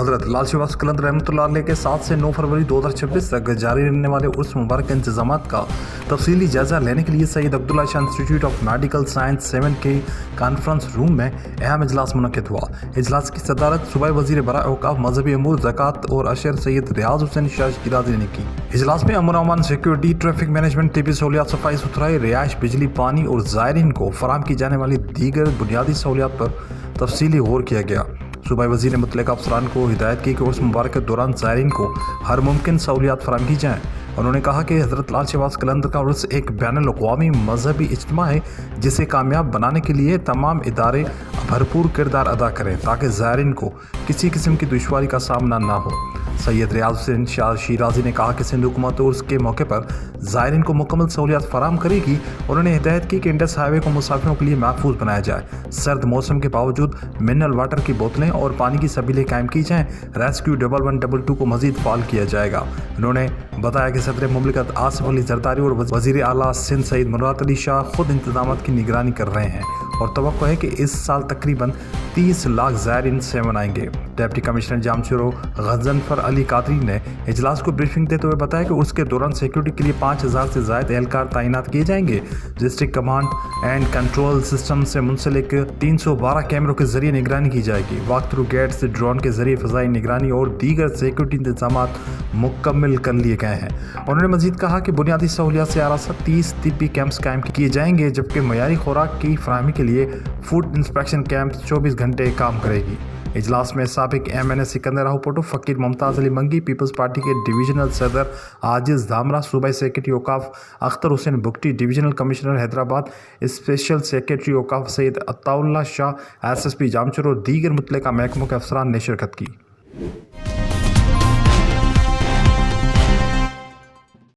हज़रत लाल शहबाज कलंदर रहमतुल्लाह अलैह के 7 से 9 फरवरी 2026 तक जारी रहने वाले उर्स मुबारक के इंतजामात का तफसीली जायजा लेने के लिए Syed Abdullah Shah institute of medical science 7 के कॉन्फ्रेंस रूम में अहम इजलास मुनक़िद हुआ। इजलास की सदारत सूबाई वज़ीर बराए औक़ाफ़, मजहबी अमूर, ज़कात और अशर सैयद रियाज हुसैन शाह शिराज़ी ने की। इजलास में अमन अमान, सिक्योरिटी, ट्रैफिक मैनेजमेंट, तिब्बी सहूलियात, सफाई सुथराई, रिहाइश, बिजली, पानी और ज़ायरीन को फराहम की जाने वाली दीगर बुनियादी सहूलियात पर तफसीली गौर किया गया। सूबाई वज़ीर ने मुतल्लिक़ा अफसरान को हिदायत की कि उस मुबारक के दौरान ज़ायरीन को हर मुमकिन सहूलियात फराहम की जाएँ। उन्होंने कहा कि हज़रत लाल शहबाज कलंदर का उर्स एक बैनुल-अक़वामी मजहबी इज्तिमा है जिसे कामयाब बनाने के लिए तमाम इदारे भरपूर किरदार अदा करें ताकि ज़ायरीन को किसी किस्म की दुश्वारी का सामना ना हो। सैयद रियाज हुसैन शाह शिराज़ी ने कहा कि सिंध हुकूमत उर्स के मौके पर ज़ायरीन को मुकम्मल सहूलियात फराहम करेगी। उन्होंने हिदायत की कि इंडस हाईवे को मुसाफिरों के लिए महफूज बनाया जाए। सर्द मौसम के बावजूद मिनरल वाटर की बोतलें और पानी की सबीलें कायम की जाएँ। रेस्क्यू 1122 को मज़ीद फाल किया जाएगा। उन्होंने बताया कि सदर मुमलिकत आसिफ अली जरदारी और वज़ीर आला सिंध सईद मुराद अली शाह खुद इंतजामात की निगरानी कर रहे हैं और तवक्को है कि इस साल तकरीबन 30 लाख ज़ायरीन सेवन आएंगे। डिप्टी कमिश्नर जामशोरो गज़नफर अली कादरी ने इजलास को ब्रीफिंग देते हुए बताया कि उसके दौरान सिक्योरिटी के लिए 5000 से ज़ायद एहलकार तैनात किए जाएंगे। District command and control system से मुंसलिक 312 कैमरों के जरिए निगरानी की जाएगी। वॉक थ्रू गेट से ड्रोन के जरिए फ़ज़ाई निगरानी और दीगर सिक्योरिटी इंतजामात मुकम्मल कर लिए गए हैं। उन्होंने मजीद कहा कि बुनियादी सहूलियात से आरासा 30 तिब्बी कैंप्स कायम किए जाएंगे, जबकि मयारी खुराक की फराहमी के लिए फूड इंस्पेक्शन कैंप 24 घंटे काम करेगी। इजलास में साबिक MNA सिकंदर राहू पोटो, फ़कीर मुमताज़ अली मंगी, पीपल्स पार्टी के डिवीजनल सदर आजिज़ धामरा, सूबाई सेक्रेटरी औक़ाफ़ Akhtar Hussain Bugti, divisional commissioner Hyderabad, special secretary औक़ाफ़ सैयद अताउल्लाह शाह, SSP जामशोरो और दीगर मुतल्लिक़ा महकमों के अफसरान ने शिरकत की।